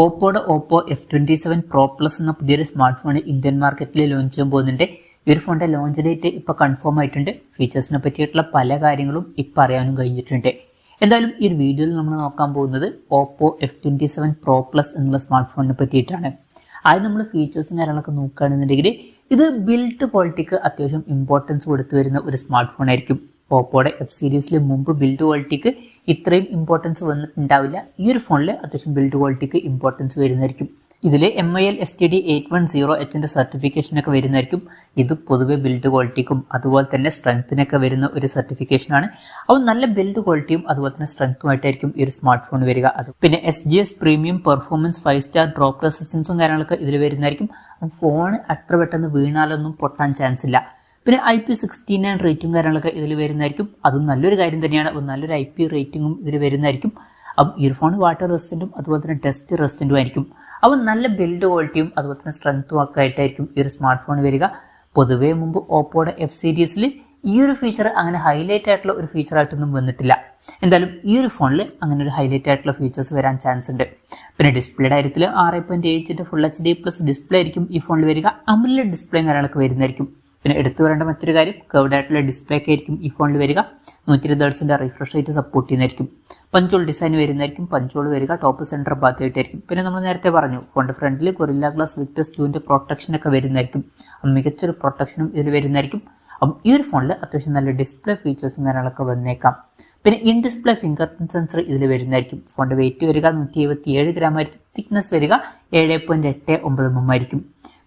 ഓപ്പോയുടെ Oppo F27 Pro Plus എന്ന പുതിയൊരു smart phone Indian മാർക്കറ്റിൽ ലോഞ്ച് ചെയ്യാൻ പോകുന്നുണ്ട്. ഈ ഒരു ഫോണിന്റെ ലോഞ്ച് ഡേറ്റ് ഇപ്പോൾ കൺഫേം ആയിട്ടുണ്ട്. ഫീച്ചേഴ്സിനെ പറ്റിയിട്ടുള്ള പല കാര്യങ്ങളും ഇപ്പോൾ അറിയാനും കഴിഞ്ഞിട്ടുണ്ട്. എന്തായാലും ഈ ഒരു വീഡിയോയിൽ നമ്മൾ നോക്കാൻ പോകുന്നത് ഓപ്പോ F27 Pro Plus എന്നുള്ള സ്മാർട്ട് ഫോണിനെ പറ്റിയിട്ടാണ്. ആദ്യം നമ്മൾ ഫീച്ചേഴ്സും കാര്യങ്ങളൊക്കെ നോക്കുകയാണെന്നുണ്ടെങ്കിൽ ഇത് ബിൽഡ് ക്വാളിറ്റിക്ക് അത്യാവശ്യം ഇമ്പോർട്ടൻസ് കൊടുത്തു വരുന്ന ഒരു സ്മാർട്ട് ഫോൺ ആയിരിക്കും. ഓപ്പോയുടെ എഫ് സീരീസിൽ മുമ്പ് ബിൽഡ് ക്വാളിറ്റിക്ക് ഇത്രയും ഇമ്പോർട്ടൻസ് വന്നിട്ടുണ്ടാവില്ല. ഈ ഒരു ഫോണിൽ അത്യാവശ്യം ബിൽഡ് ക്വാളിറ്റിക്ക് ഇമ്പോർട്ടൻസ് വരുന്നതായിരിക്കും. ഇതിൽ MIL STD 810Hന്റെ സർട്ടിഫിക്കേഷനൊക്കെ വരുന്നതായിരിക്കും. ഇത് പൊതുവെ ബിൽഡ് ക്വാളിറ്റിക്കും അതുപോലെ തന്നെ സ്ട്രെങ്ത്തിനൊക്കെ വരുന്ന ഒരു സർട്ടിഫിക്കേഷനാണ്. അപ്പോൾ നല്ല ബിൽഡ് ക്വാളിറ്റിയും അതുപോലെ തന്നെ സ്ട്രെങ്ത്തുമായിട്ടായിരിക്കും ഈ ഒരു സ്മാർട്ട് ഫോൺ വരിക. അത് പിന്നെ SGS premium performance 5 star drop റെസിസ്റ്റൻസും കാര്യങ്ങളൊക്കെ ഇതിൽ വരുന്നതായിരിക്കും. ഫോൺ അത്ര പെട്ടെന്ന് വീണാലൊന്നും പൊട്ടാൻ ചാൻസ് ഇല്ല. പിന്നെ IP69 റേറ്റിംഗ് കാര്യങ്ങളൊക്കെ ഇതിൽ വരുന്നതായിരിക്കും. അതും നല്ലൊരു കാര്യം തന്നെയാണ്. അപ്പോൾ നല്ലൊരു IP റേറ്റിംഗും ഇതിൽ വരുന്നതായിരിക്കും. അപ്പം ഈ ഒരു ഫോൺ വാട്ടർ റെസിസ്റ്റൻറ്റും അതുപോലെ തന്നെ ഡസ്റ്റ് റെസിസ്റ്റൻറ്റും ആയിരിക്കും. അപ്പോൾ നല്ല ബിൽഡ് ക്വാളിറ്റിയും അതുപോലെ തന്നെ സ്ട്രെങ്ത്തും ഒക്കെ ആയിട്ടായിരിക്കും ഈ ഒരു സ്മാർട്ട് ഫോൺ വരിക. പൊതുവേ മുമ്പ് ഓപ്പോയുടെ എഫ് സീരീസിൽ ഈ ഒരു ഫീച്ചർ അങ്ങനെ ഹൈലൈറ്റ് ആയിട്ടുള്ള ഒരു ഫീച്ചറായിട്ടൊന്നും വന്നിട്ടില്ല. എന്തായാലും ഈ ഒരു ഫോണിൽ അങ്ങനെ ഒരു ഹൈലൈറ്റ് ആയിട്ടുള്ള ഫീച്ചേഴ്സ് വരാൻ ചാൻസ് ഉണ്ട്. പിന്നെ ഡിസ്പ്ലേയുടെ കാര്യത്തിൽ 6.7 ഫുൾ HD+ ഡിസ്പ്ലേ ആയിരിക്കും ഈ ഫോണിൽ വരിക. AMOLED ഡിസ്പ്ലേയും കാര്യങ്ങളൊക്കെ വരുന്നതായിരിക്കും. പിന്നെ എടുത്തു വരേണ്ട മറ്റൊരു കാര്യം, കർവ്ഡ് ആയിട്ടുള്ള ഡിസ്പ്ലേ ഒക്കെ ആയിരിക്കും ഈ ഫോണിൽ വരിക. 120 Hz റിഫ്രഷ് റേറ്റ് സപ്പോർട്ട് ചെയ്യുന്നതായിരിക്കും. പഞ്ചോൾ ഡിസൈൻ വരുന്നതായിരിക്കും. പഞ്ചോൾ വരിക ടോപ്പ് സെൻറ്റർ ഭാഗത്തായിട്ടായിരിക്കും. പിന്നെ നമ്മൾ നേരത്തെ പറഞ്ഞു ഫോണിന്റെ ഫ്രണ്ടിൽ ഗൊറില്ല ഗ്ലാസ് വിക്ടസ് 2ന്റെ പ്രൊട്ടക്ഷൻ ഒക്കെ വരുന്നതായിരിക്കും. മികച്ചൊരു പ്രൊട്ടക്ഷനും ഇതിൽ വരുന്നതായിരിക്കും. അപ്പം ഈ ഒരു ഫോണിൽ അത്യാവശ്യം നല്ല ഡിസ്പ്ലേ ഫീച്ചേഴ്സും കാര്യങ്ങളൊക്കെ വന്നേക്കാം. പിന്നെ in display finger print sensor ഇതിൽ വരുന്നതായിരിക്കും. ഫോണിന്റെ വെയിറ്റ് വരിക 177 ഗ്രാം ആയിരിക്കും. തിക്നെസ് വരിക 7.89 mm ആയിരിക്കും.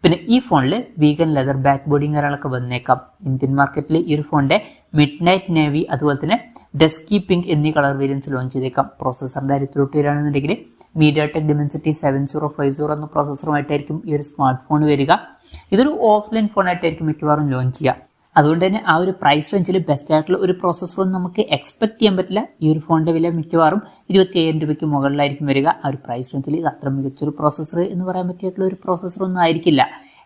പിന്നെ ഈ ഫോണിൽ വീഗൻ ലെതർ ബാക്ക് ബോഡിയും കാര്യങ്ങളൊക്കെ വന്നേക്കാം. ഇന്ത്യൻ മാർക്കറ്റിൽ ഈ ഒരു ഫോണിന്റെ മിഡ് നൈറ്റ് നേവി അതുപോലെ തന്നെ ഡസ്കി പിങ്ക് എന്നീ കളർ വേരിയൻസ് ലോഞ്ച് ചെയ്തേക്കാം. പ്രോസസ്സറിന്റെ കാര്യത്തിലോട്ട് വരികയാണെന്നുണ്ടെങ്കിൽ MediaTek Dimensity 7050 എന്ന പ്രോസസ്സറുമായിട്ടായിരിക്കും ഈ ഒരു സ്മാർട്ട് ഫോൺ വരിക. ഇതൊരു ഓഫ്ലൈൻ ഫോണായിട്ടായിരിക്കും മിക്കവാറും ലോഞ്ച് ചെയ്യുക. അതുകൊണ്ട് തന്നെ ആ ഒരു പ്രൈസ് റേഞ്ചിൽ ബെസ്റ്റ് ആയിട്ടുള്ള ഒരു പ്രോസസ്സറൊന്നും നമുക്ക് എക്സ്പെക്ട് ചെയ്യാൻ പറ്റില്ല. ഈ ഒരു ഫോണിന്റെ വില മിക്കവാറും 25,000 രൂപയ്ക്ക് മുകളിലായിരിക്കും വരിക. ആ ഒരു പ്രൈസ് റേഞ്ചിൽ ഇത് അത്ര മികച്ചൊരു പ്രോസസ്സർ എന്ന് പറയാൻ പറ്റിയിട്ടുള്ള ഒരു പ്രോസസ്സറൊന്നും ആയിരിക്കില്ല.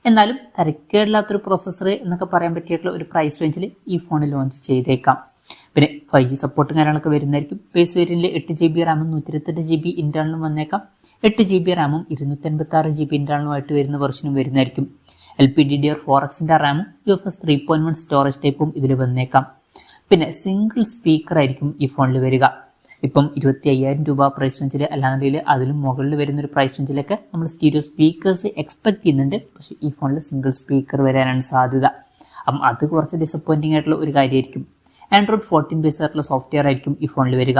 എന്നാലും തരക്കേടില്ലാത്തൊരു പ്രോസസ്സർ എന്നൊക്കെ പറയാൻ പറ്റിയിട്ടുള്ള ഒരു പ്രൈസ് റേഞ്ചിൽ ഈ ഫോൺ ലോഞ്ച് ചെയ്തേക്കാം. പിന്നെ 5G സപ്പോർട്ടും കാര്യങ്ങളൊക്കെ വരുന്നതായിരിക്കും. ബേസ് വേരിയന്റിൽ 8GB റാമും 128GB ഇന്റേണലും വന്നേക്കാം. 8GB റാമും 256GB ഇന്റേണലുമായിട്ട് വരുന്ന വെർഷനും വരുന്നതായിരിക്കും. LPDDR4Xന്റെ റാമും UFS 3.1 സ്റ്റോറേജ് ടൈപ്പും ഇതിൽ വന്നേക്കാം. പിന്നെ സിംഗിൾ സ്പീക്കർ ആയിരിക്കും ഈ ഫോണിൽ വരിക. ഇപ്പം 25,000 രൂപ പ്രൈസ് റേഞ്ചിൽ അല്ലാന്നുണ്ടെങ്കിൽ അതിലും മുകളിൽ വരുന്ന ഒരു പ്രൈസ് റേഞ്ചിലൊക്കെ നമ്മൾ സ്റ്റീരിയോ സ്പീക്കേഴ്സ് എക്സ്പെക്ട് ചെയ്യുന്നുണ്ട്. പക്ഷേ ഈ ഫോണിൽ സിംഗിൾ സ്പീക്കർ വരാനാണ് സാധ്യത. അപ്പം അത് കുറച്ച് ഡിസപ്പോയിന്റിംഗ് ആയിട്ടുള്ള ഒരു കാര്യമായിരിക്കും. Android 14 ബേസ് ആയിട്ടുള്ള സോഫ്റ്റ്വെയർ ആയിരിക്കും ഈ ഫോണിൽ വരിക.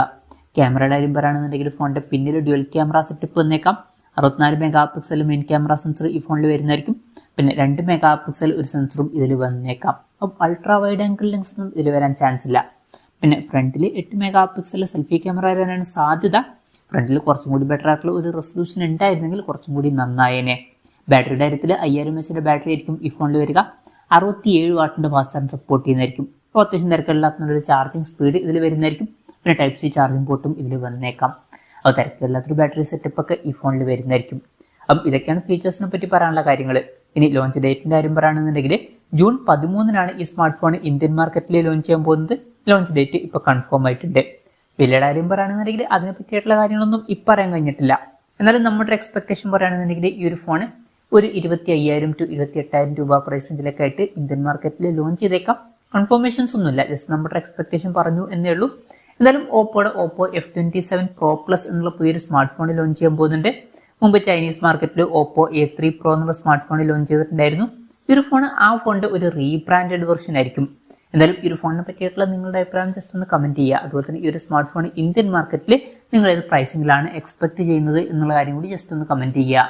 ക്യാമറയുടെ കാര്യം പറയുകയാണെന്നുണ്ടെങ്കിൽ ഫോണിന്റെ പിന്നിൽ ഡ്യുവൽ ക്യാമറ സെറ്റപ്പ് വന്നേക്കാം. 64 MP മെയിൻ ക്യാമറ സെൻസർ ഈ ഫോണിൽ വരുന്നതായിരിക്കും. പിന്നെ 2 MP ഒരു സെൻസറും ഇതിൽ വന്നേക്കാം. അപ്പം അൾട്രാ വൈഡ് ആംഗിൾ ലെൻസ് ഒന്നും ഇതിൽ വരാൻ ചാൻസ് ഇല്ല. പിന്നെ ഫ്രണ്ടിൽ 8 MP സെൽഫി ക്യാമറ വരാനാണ് സാധ്യത. ഫ്രണ്ടിൽ കുറച്ചും കൂടി ബെറ്റർ ആയിട്ടുള്ള ഒരു റെസൊല്യൂഷൻ ഉണ്ടായിരുന്നെങ്കിൽ കുറച്ചും കൂടി നന്നായേനെ. ബാറ്ററിയുടെ കാര്യത്തിൽ 5000 mAh ബാറ്ററി ആയിരിക്കും ഈ ഫോണിൽ വരിക. 67 വാട്ടിന്റെ ഫാസ്റ്റ് ചാർജ് സപ്പോർട്ട് ചെയ്യുന്നതായിരിക്കും. അപ്പോൾ അത്യാവശ്യം തിരക്കില്ലാത്തൊരു ചാർജിങ് സ്പീഡ് ഇതിൽ വരുന്നതായിരിക്കും. പിന്നെ Type-C ചാർജിങ് പോർട്ടും ഇതിൽ വന്നേക്കാം. അപ്പോൾ തിരക്കില്ലാത്തൊരു ബാറ്ററി സെറ്റപ്പ് ഒക്കെ ഈ ഫോണിൽ വരുന്നതായിരിക്കും. അപ്പം ഇതൊക്കെയാണ് ഫീച്ചേഴ്സിനെ പറ്റി പറയാനുള്ള കാര്യങ്ങൾ. ഇനി ലോഞ്ച് ഡേറ്റിന്റെ കാര്യം പറയുകയാണെന്നുണ്ടെങ്കിൽ June 13 ഈ സ്മാർട്ട് ഫോൺ ഇന്ത്യൻ മാർക്കറ്റിൽ ലോഞ്ച് ചെയ്യാൻ പോകുന്നത്. ലോഞ്ച് ഡേറ്റ് ഇപ്പോൾ കൺഫേം ആയിട്ടുണ്ട്. വിലയുടെ കാര്യം പറയുകയാണെന്നുണ്ടെങ്കിൽ അതിനെ പറ്റിയിട്ടുള്ള കാര്യങ്ങളൊന്നും ഇപ്പം പറയാൻ കഴിഞ്ഞിട്ടില്ല. എന്നാലും നമ്മുടെ എക്സ്പെക്ടേഷൻ പറയുകയാണെന്നുണ്ടെങ്കിൽ ഈ ഒരു ഫോൺ ഒരു 25,000 to 28,000 രൂപ പ്രൈസ് റേഞ്ചിലൊക്കെ ആയിട്ട് ഇന്ത്യൻ മാർക്കറ്റിൽ ലോഞ്ച് ചെയ്തേക്കാം. കൺഫർമേഷൻസ് ഒന്നുമില്ല, ജസ്റ്റ് നമ്മുടെ എക്സ്പെക്ടേഷൻ പറഞ്ഞു എന്നേ ഉള്ളൂ. എന്തായാലും ഓപ്പോയുടെ ഓപ്പോ F27 Pro Plus എന്നുള്ള പുതിയൊരു സ്മാർട്ട് ഫോൺ ലോഞ്ച് ചെയ്യാൻ പോകുന്നുണ്ട്. മുമ്പ് ചൈനീസ് മാർക്കറ്റിൽ ഓപ്പോ A3 Pro എന്നുള്ള സ്മാർട്ട് ഫോൺ ലോഞ്ച് ചെയ്തിട്ടുണ്ടായിരുന്നു. ഈ ഒരു ഫോൺ ആ ഫോണിന്റെ ഒരു റീബ്രാൻഡഡ് വെർഷൻ ആയിരിക്കും. എന്തായാലും ഈ ഒരു ഫോണിനെ പറ്റിയിട്ടുള്ള നിങ്ങളുടെ അഭിപ്രായം ജസ്റ്റ് ഒന്ന് കമന്റ് ചെയ്യുക. അതുപോലെ തന്നെ ഈ ഒരു സ്മാർട്ട് ഫോൺ ഇന്ത്യൻ മാർക്കറ്റിൽ നിങ്ങൾ ഏത് പ്രൈസിങ്ങിലാണ് എക്സ്പെക്ട് ചെയ്യുന്നത് എന്നുള്ള കാര്യം കൂടി ജസ്റ്റ് ഒന്ന് കമന്റ് ചെയ്യുക.